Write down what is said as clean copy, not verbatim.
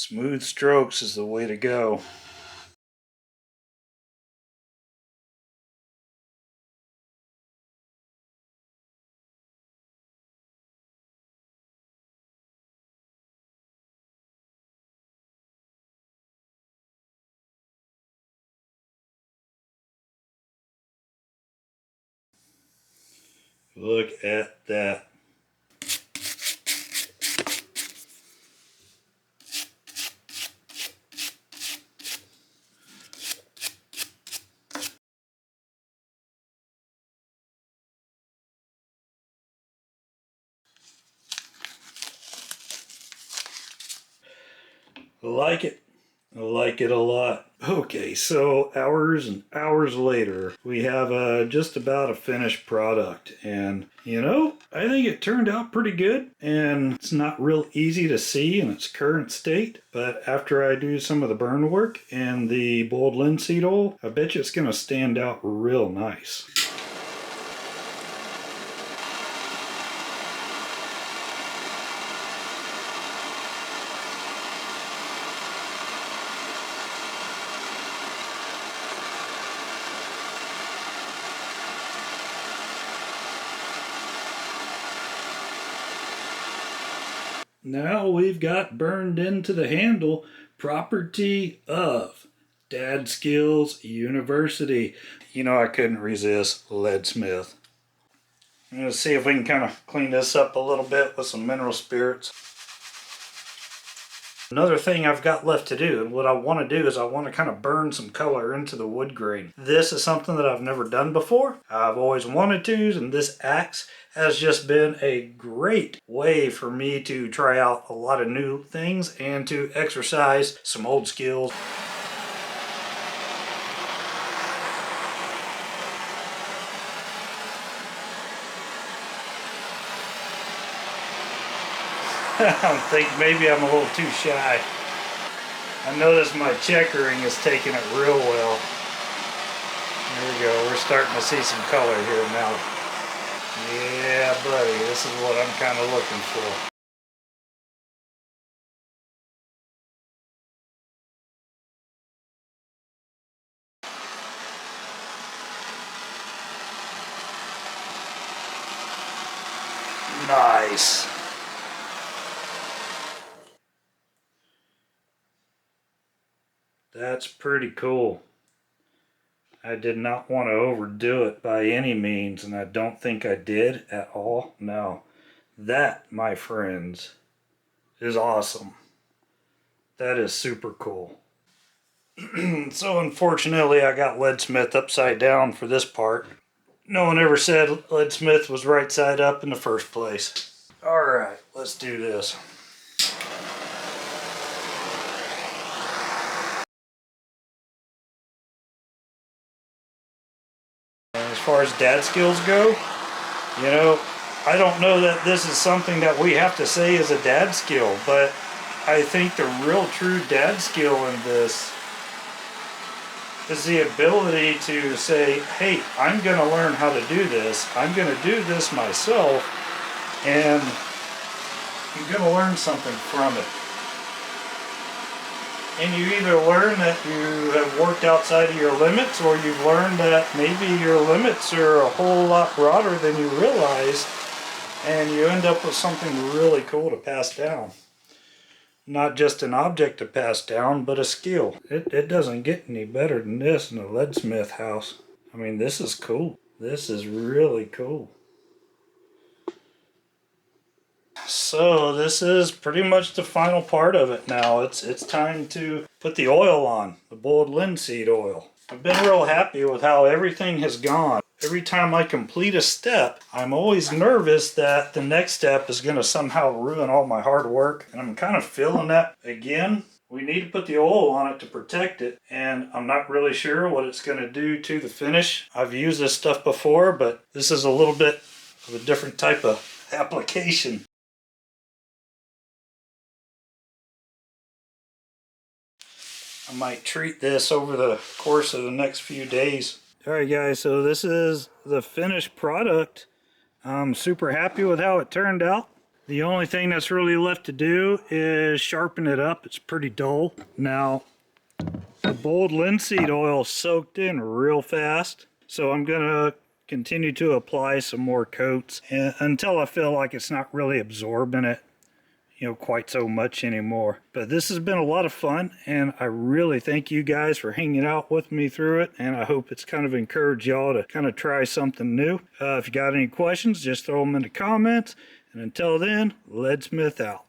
Smooth strokes is the way to go. Look at that. I like it. I like it a lot. Okay, so hours and hours later, we have just about a finished product. And, you know, I think it turned out pretty good. And it's not real easy to see in its current state. But after I do some of the burn work and the boiled linseed oil, I bet you it's going to stand out real nice. Now we've got burned into the handle property of Dad Skills University. You know, I couldn't resist LeadSmith. I'm going to see if we can kind of clean this up a little bit with some mineral spirits. Another thing I've got left to do, and what I want to do is I want to kind of burn some color into the wood grain. This is something that I've never done before. I've always wanted to, and this axe has just been a great way for me to try out a lot of new things and to exercise some old skills. I think maybe I'm a little too shy. I notice my checkering is taking it real well. There we go, we're starting to see some color here now. Yeah, buddy, this is what I'm kind of looking for. Nice. That's pretty cool. I did not want to overdo it by any means, and I don't think I did at all. No. That, my friends, is awesome. That is super cool. So unfortunately, I got LeadSmith upside down for this part. No one ever said LeadSmith was right side up in the first place. Alright, let's do this. As far as dad skills go, you know, I don't know that this is something that we have to say is a dad skill, but I think the real true dad skill in this is the ability to say, hey, I'm going to learn how to do this. I'm going to do this myself, and I'm going to learn something from it. And you either learn that you have worked outside of your limits, or you've learned that maybe your limits are a whole lot broader than you realize, and you end up with something really cool to pass down. Not just an object to pass down, but a skill. It doesn't get any better than this in a LeadSmith house. I mean, this is cool. This is really cool. So this is pretty much the final part of it now. It's time to put the oil on, the boiled linseed oil. I've been real happy with how everything has gone. Every time I complete a step, I'm always nervous that the next step is going to somehow ruin all my hard work. And I'm kind of feeling that again. We need to put the oil on it to protect it, and I'm not really sure what it's going to do to the finish. I've used this stuff before, but this is a little bit of a different type of application. I might treat this over the course of the next few days. Alright guys, so this is the finished product. I'm super happy with how it turned out. The only thing that's really left to do is sharpen it up. It's pretty dull. Now, the boiled linseed oil soaked in real fast, so I'm gonna continue to apply some more coats until I feel like it's not really absorbing it, quite so much anymore. But this has been a lot of fun, and I really thank you guys for hanging out with me through it, and I hope it's kind of encouraged y'all to kind of try something new. If you got any questions, just throw them in the comments, and until then, LeadSmith out.